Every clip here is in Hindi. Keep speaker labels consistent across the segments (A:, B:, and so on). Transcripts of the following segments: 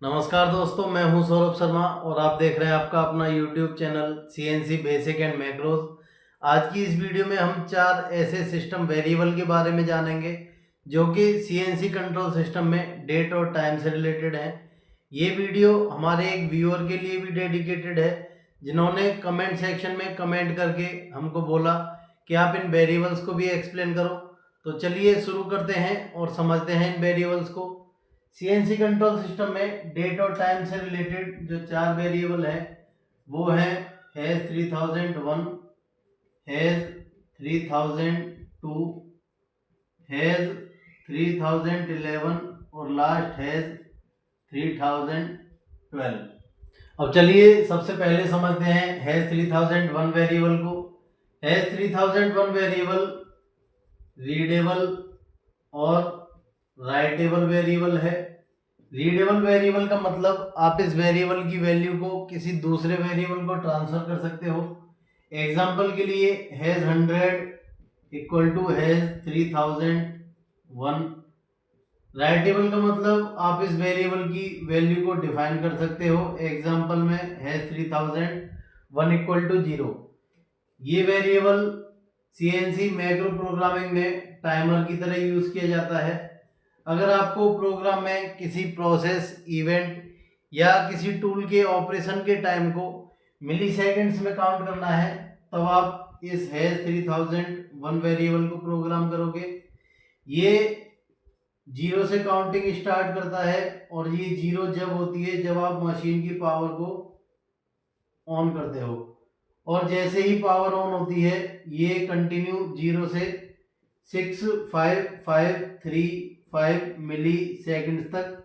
A: नमस्कार दोस्तों, मैं हूं सौरभ शर्मा और आप देख रहे हैं आपका अपना YouTube channel CNC basic and macros. आज की इस वीडियो में हम 4 ऐसे सिस्टम वेरिएबल के बारे में जानेंगे जो कि सीएनसी कंट्रोल सिस्टम में डेट और टाइम से रिलेटेड हैं। ये वीडियो हमारे एक व्यूअर के लिए भी डेडिकेटेड है जिन्होंने कमेंट सेक्शन में कमेंट करके हमको बोला कि आप इन वेरिएबल्स को भी एक्सप्लेन करो। तो चलिए शुरू करते हैं और समझते हैं इन वेरिएबल्स को। सीएनसी कंट्रोल सिस्टम में डेट और टाइम से रिलेटेड जो 4 वेरिएबल है वो है हैज 3001, हैज 3002, हैज 3011 और लास्ट हैज 3012। अब चलिए सबसे पहले समझते हैं हैज 3001 वेरिएबल को। हैज 3001 वेरिएबल रीडेबल और राइटेबल वेरिएबल है। रीडेबल वेरिएबल का मतलब आप इस वेरिएबल की वैल्यू को किसी दूसरे वेरिएबल को ट्रांसफर कर सकते हो। एग्जांपल के लिए hash 100 equal to hash 3001। Writable का मतलब आप इस वेरिएबल की वैल्यू को डिफाइन कर सकते हो। एग्जांपल में हैज 3001 इक्वल टू 0। ये वेरिएबल सीएनसी मैक्रो प्रोग्रामिंग में टाइमर की तरह यूज किया जाता है। अगर आपको प्रोग्राम में किसी प्रोसेस, इवेंट या किसी टूल के ऑपरेशन के टाइम को मिली सेकेंड्स में काउंट करना है तब आप इस हैज 3001 वेरिएबल को प्रोग्राम करोगे। ये 0 से काउंटिंग स्टार्ट करता है और ये 0 जब होती है जब आप मशीन की पावर को ऑन करते हो, और जैसे ही पावर ऑन होती है ये कंटिन्यू 0 से 6535 मिली सेकेंड्स तक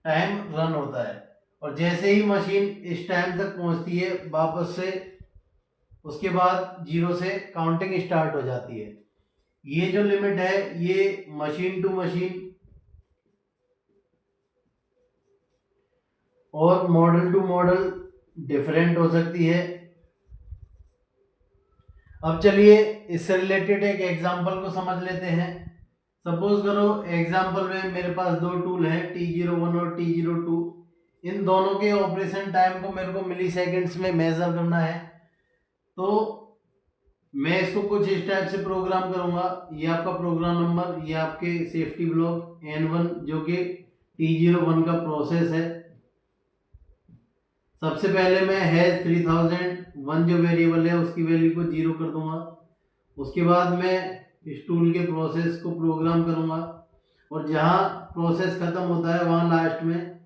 A: टाइम रन होता है। और जैसे ही मशीन इस टाइम तक पहुंचती है वापस से उसके बाद 0 से काउंटिंग स्टार्ट हो जाती है। ये जो लिमिट है ये मशीन टू मशीन और मॉडल टू मॉडल डिफरेंट हो सकती है। अब चलिए इससे रिलेटेड एक एग्जांपल को समझ लेते हैं। सपोज करो एग्जांपल में मेरे पास दो टूल हैं T01 और T02। इन दोनों के ऑपरेशन टाइम को मेरे को मिली सेकेंड्स में मेजर करना है। तो मैं इसको कुछ इस टाइप से प्रोग्राम करूंगा। ये आपका प्रोग्राम नंबर, ये आपके सेफ्टी ब्लॉक N1 जो कि T01 का प्रोसेस है। सबसे पहले मैं हैज 3001 जो वेरिएबल है उसकी वैल्यू को 0 कर दूंगा। उसके बाद मैं इस टूल के प्रोसेस को प्रोग्राम करूंगा और जहां प्रोसेस खत्म होता है वहां लास्ट में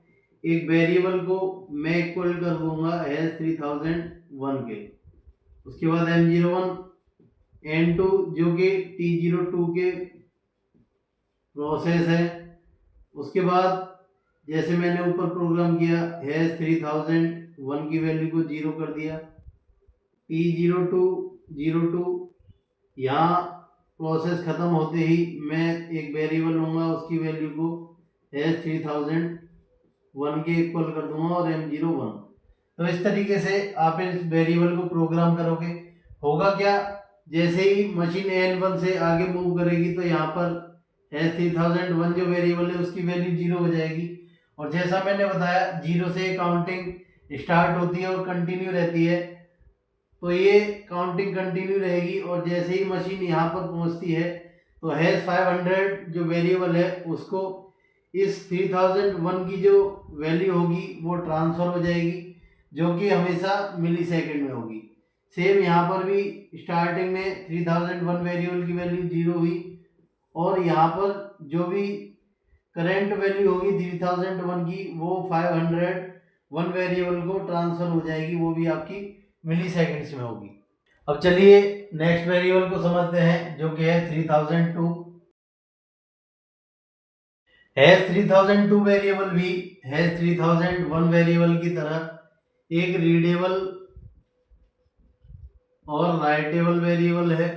A: एक वेरिएबल को मैं इक्वल कर दूंगा हैज 3001 के। उसके बाद M01 N2 जो कि T02 के प्रोसेस है। उसके बाद जैसे मैंने ऊपर प्रोग्राम किया हैज 3001 की वैल्यू को 0 कर दिया। T02 यहाँ प्रोसेस खत्म होते ही मैं एक वेरिएबल लूंगा, उसकी वैल्यू को हैज 3001 के इक्वल कर दूंगा और M01। तो इस तरीके से आप इस वेरिएबल को प्रोग्राम करोगे। होगा क्या, जैसे ही मशीन N1 से आगे मूव करेगी तो यहाँ पर हैज 3001 जो वेरिएबल है उसकी वैल्यू 0 हो जाएगी। और जैसा मैंने बताया 0 से काउंटिंग स्टार्ट होती है और कंटिन्यू रहती है, तो ये काउंटिंग कंटिन्यू रहेगी। और जैसे ही मशीन यहाँ पर पहुँचती है तो हैज 500 जो वेरिएबल है उसको इस 3001 की जो वैल्यू होगी वो ट्रांसफर हो जाएगी जो कि हमेशा मिली सेकेंड में होगी। सेम यहाँ पर भी स्टार्टिंग में 3001 वेरिएबल की वैल्यू 0 हुई और यहाँ पर जो भी करंट वैल्यू होगी 3001 की वो 501 वेरिएबल को ट्रांसफर हो जाएगी, वो भी आपकी मिली सेकेंड्स में होगी। अब चलिए नेक्स्ट वेरिएबल को समझते हैं जो कि है 3002। हैज 3002 वेरिएबल भी हैज 3001 वेरिएबल की तरह एक रीडेबल और राइटेबल वेरिएबल है।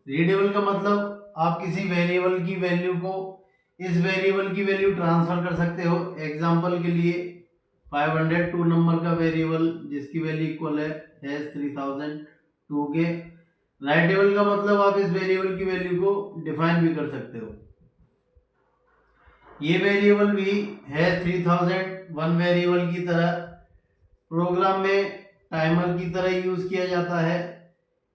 A: रीडेबल का मतलब आप किसी वेरिएबल की वैल्यू को इस वेरिएबल की वैल्यू ट्रांसफर कर सकते हो। एग्जांपल के लिए 502 नंबर का वेरिएबल जिसकी वैल्यू इक्वल है हैज 3002 के। राइटेबल का मतलब आप इस वेरिएबल की वैल्यू को डिफाइन भी कर सकते हो। ये वेरिएबल भी हैश 3001 वेरिएबल की तरह प्रोग्राम में टाइमर की तरह यूज किया जाता है।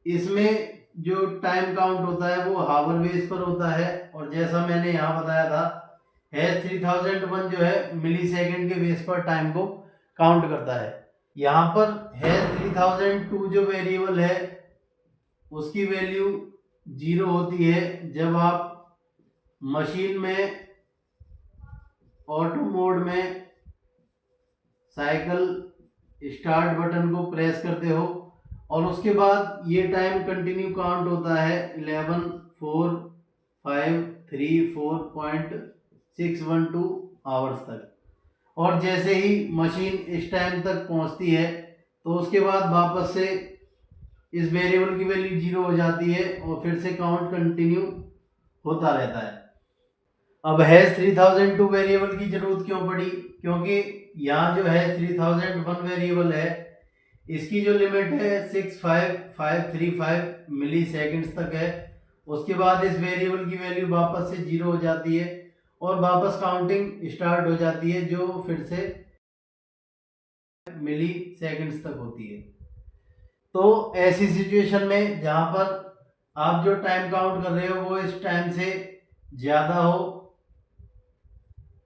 A: इसमें जो टाइम काउंट होता है वो हावर बेस पर होता है, और जैसा मैंने यहाँ बताया था हैश 3001 जो है मिली सेकेंड के बेस पर टाइम को काउंट करता है। यहाँ पर हैश 3002 जो वेरिएबल है उसकी वैल्यू 0 होती है जब आप मशीन में ऑटो मोड में साइकिल स्टार्ट बटन को प्रेस करते हो, और उसके बाद ये टाइम कंटिन्यू काउंट होता है 11 4 5 3 4.612 आवर्स तक। और जैसे ही मशीन इस टाइम तक पहुंचती है तो उसके बाद वापस से इस वेरिएबल की वैल्यू 0 हो जाती है और फिर से काउंट कंटिन्यू होता रहता है। अब हैश 3002 वेरिएबल की जरूरत क्यों पड़ी? क्योंकि यहाँ जो है 3001 वेरिएबल है इसकी जो लिमिट है 65535 मिली सेकेंड्स तक है। उसके बाद इस वेरिएबल की वैल्यू वापस से 0 हो जाती है और वापस काउंटिंग स्टार्ट हो जाती है जो फिर से मिली सेकेंड्स तक होती है। तो ऐसी सिचुएशन में जहां पर आप जो टाइम काउंट कर रहे हो वो इस टाइम से ज्यादा हो,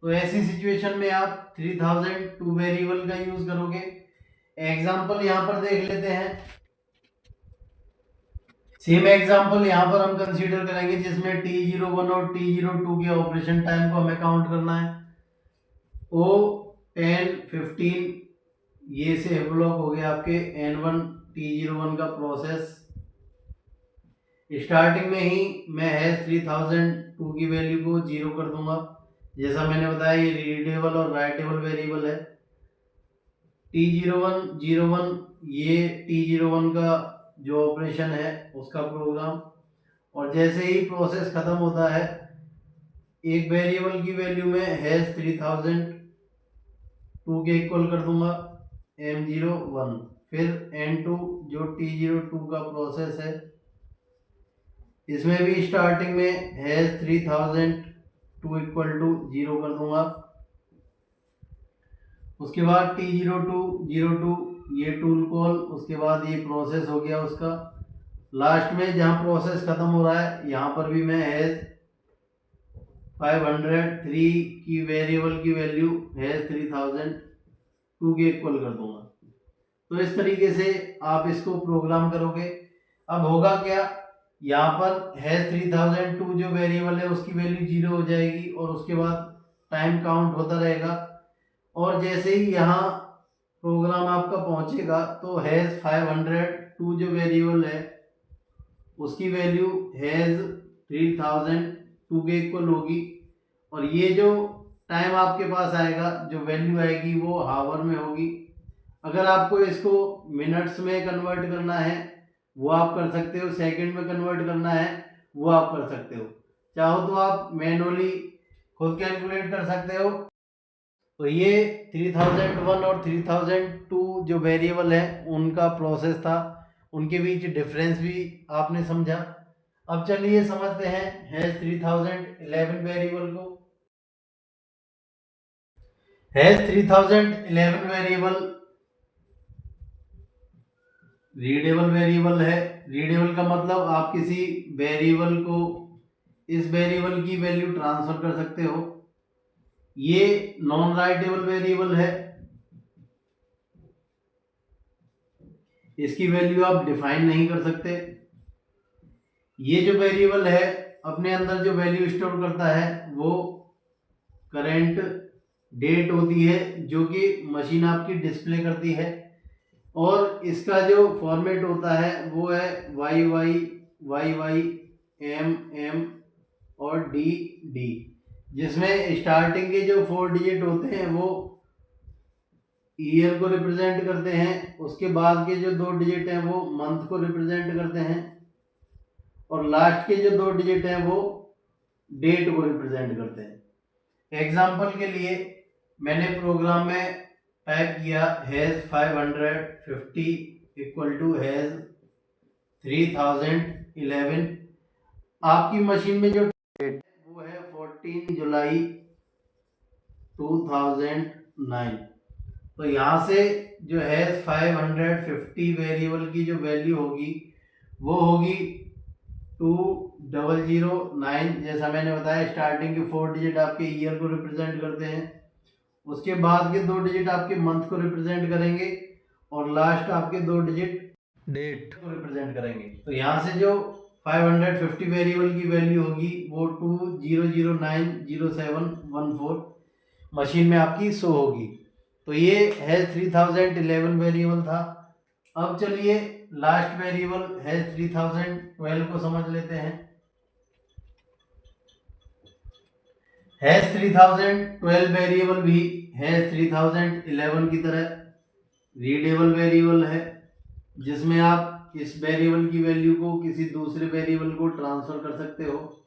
A: तो ऐसी सिचुएशन में आप 3002 वेरिएबल का यूज करोगे। एग्जाम्पल यहाँ पर देख लेते हैं। सेम एग्जाम्पल यहाँ पर हम कंसीडर करेंगे जिसमें T01 और T02 के ऑपरेशन टाइम को हमें काउंट करना है। O 10 15 ये से ब्लॉक हो गया आपके N1 T01 का प्रोसेस। स्टार्टिंग में ही मैं हैश 3002 की वैल्यू को 0 कर दूंगा। जैसा मैंने बताया ये रीडेबल और राइटेबल वेरिएबल है। T01 ये T01 का जो ऑपरेशन है उसका प्रोग्राम, और जैसे ही प्रोसेस खत्म होता है एक वेरिएबल की वैल्यू में हैश 3002 के इक्वल कर दूंगा M01, फिर N2 जो T02 का प्रोसेस है इसमें भी स्टार्टिंग में हैश 3002 इक्वल टू 0 कर दूंगा। उसके बाद T02 ये टूल कॉल, उसके बाद ये प्रोसेस हो गया उसका। लास्ट में जहाँ प्रोसेस खत्म हो रहा है यहाँ पर भी मैं हैश 503 की वेरिएबल की वैल्यू हैश 3002 के इक्वल कर दूंगा। तो इस तरीके से आप इसको प्रोग्राम करोगे। अब होगा क्या, यहाँ पर हैश 3002 जो वेरिएबल है उसकी वैल्यू 0 हो जाएगी और उसके बाद टाइम काउंट होता रहेगा, और जैसे ही यहाँ प्रोग्राम आपका पहुंचेगा तो हैश 502 जो वेरिएबल है उसकी वैल्यू हैश 3002 के इक्वल होगी, और ये जो टाइम आपके पास आएगा जो वैल्यू आएगी वो हावर में होगी। अगर आपको इसको मिनट्स में कन्वर्ट करना है वो आप कर सकते हो, सेकंड में कन्वर्ट करना है वो आप कर सकते हो, चाहो तो आप मैनुअली खुद कैलकुलेट कर सकते हो। तो ये 3001 और 3002 जो वेरिएबल है उनका प्रोसेस था, उनके बीच डिफरेंस भी आपने समझा। अब चलिए समझते हैं हैश 3011 वेरिएबल को। हैश 3011 वेरिएबल रीडेबल वेरिएबल है। रीडेबल का मतलब आप किसी वेरिएबल को इस वेरिएबल की वैल्यू ट्रांसफर कर सकते हो। ये नॉन राइटेबल वेरिएबल है, इसकी वैल्यू आप डिफाइन नहीं कर सकते। ये जो वेरिएबल है अपने अंदर जो वैल्यू स्टोर करता है वो करंट डेट होती है जो कि मशीन आपकी डिस्प्ले करती है, और इसका जो फॉर्मेट होता है वो है YY MM और DD, जिसमें स्टार्टिंग के जो 4 डिजिट होते हैं वो ईयर को रिप्रेजेंट करते हैं, उसके बाद के जो 2 डिजिट हैं वो मंथ को रिप्रेजेंट करते हैं, और लास्ट के जो 2 डिजिट हैं वो डेट को रिप्रेजेंट करते हैं। एग्जाम्पल के लिए मैंने प्रोग्राम में टाइप किया हैश 550 इक्वल टू हैश 3011। आपकी मशीन में जो डेट वो है 14 जुलाई 2009। तो यहाँ से जो है 550 वेरिएबल की जो वैल्यू होगी वो होगी 2009। जैसा मैंने बताया, स्टार्टिंग के 4 डिजिट आपके ईयर को रिप्रेजेंट करते हैं, उसके बाद के 2 डिजिट आपके मंथ को रिप्रेजेंट करेंगे और लास्ट आपके 2 डिजिट डेट को रिप्रेजेंट करेंगे। तो यहाँ से जो 550 वेरिएबल की वैल्यू होगी वो 20090714 मशीन में आपकी शो होगी। तो ये हैश 3011 वेरिएबल था। अब चलिए लास्ट वेरिएबल हैश 3012 को समझ लेते हैं। हैश 3012 वेरिएबल भी हैश 3011 की तरह रीडेबल वेरिएबल है, जिसमें आप इस वेरिएबल की वैल्यू को किसी दूसरे वेरिएबल को ट्रांसफर कर सकते हो।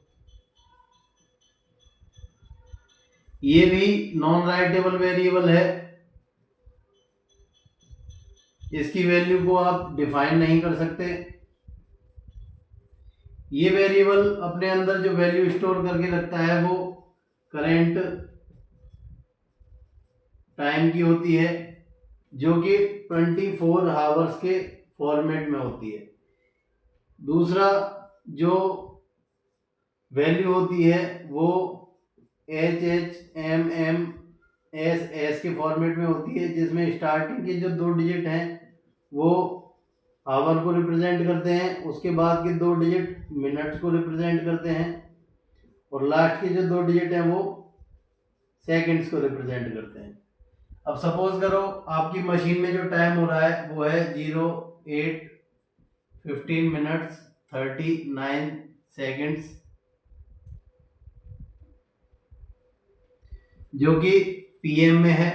A: ये भी नॉन राइटेबल वेरिएबल है, इसकी वैल्यू को आप डिफाइन नहीं कर सकते। ये वेरिएबल अपने अंदर जो वैल्यू स्टोर करके रखता है वो करेंट टाइम की होती है, जो कि 24 आवर्स के फॉर्मेट में होती है। दूसरा जो वैल्यू होती है वो HHMMSS के फॉर्मेट में होती है, जिसमें स्टार्टिंग के जो 2 डिजिट हैं वो आवर को रिप्रेजेंट करते हैं, उसके बाद के 2 डिजिट मिनट्स को रिप्रेजेंट करते हैं और लास्ट के जो 2 डिजिट हैं वो सेकंड्स को रिप्रेजेंट करते हैं। अब सपोज करो आपकी मशीन में जो टाइम हो रहा है वो है 08:15 मिनट्स 39 सेकंड्स, जो कि पीएम में है।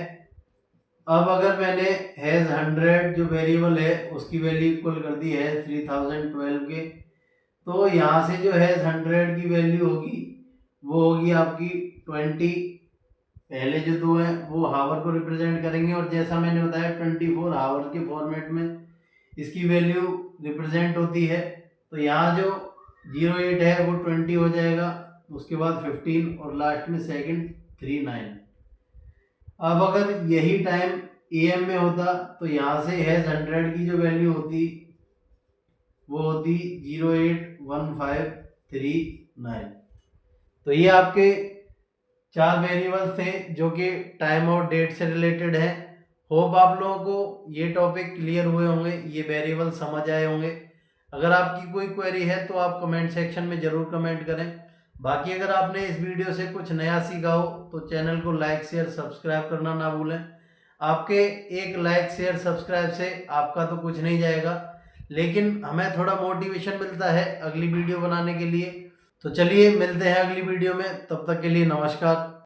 A: अब अगर मैंने हैज 100 जो वेरिएबल है उसकी वैल्यू इक्वल कर दी है 3012 के, तो यहाँ से जो हैज 100 की वैल्यू होगी वो होगी आपकी 20। पहले जो 2 हैं वो हावर को रिप्रेजेंट करेंगे और जैसा मैंने बताया 24 आवर के फॉर्मेट में इसकी वैल्यू रिप्रेजेंट होती है। तो यहाँ जो 08 है वो 20 हो जाएगा, उसके बाद 15 और लास्ट में सेकंड 39। अब अगर यही टाइम एएम में होता तो यहाँ से हैज 100 की जो वैल्यू होती वो होती 081539। तो ये आपके 4 वेरिएबल्स थे जो कि टाइम और डेट से रिलेटेड है। होप आप लोगों को ये टॉपिक क्लियर हुए होंगे, ये वेरिएबल समझ आए होंगे। अगर आपकी कोई क्वेरी है तो आप कमेंट सेक्शन में ज़रूर कमेंट करें। बाकी अगर आपने इस वीडियो से कुछ नया सीखा हो तो चैनल को लाइक शेयर सब्सक्राइब करना ना भूलें। आपके एक लाइक शेयर सब्सक्राइब से आपका तो कुछ नहीं जाएगा, लेकिन हमें थोड़ा मोटिवेशन मिलता है अगली वीडियो बनाने के लिए। तो चलिए मिलते हैं अगली वीडियो में, तब तक के लिए नमस्कार।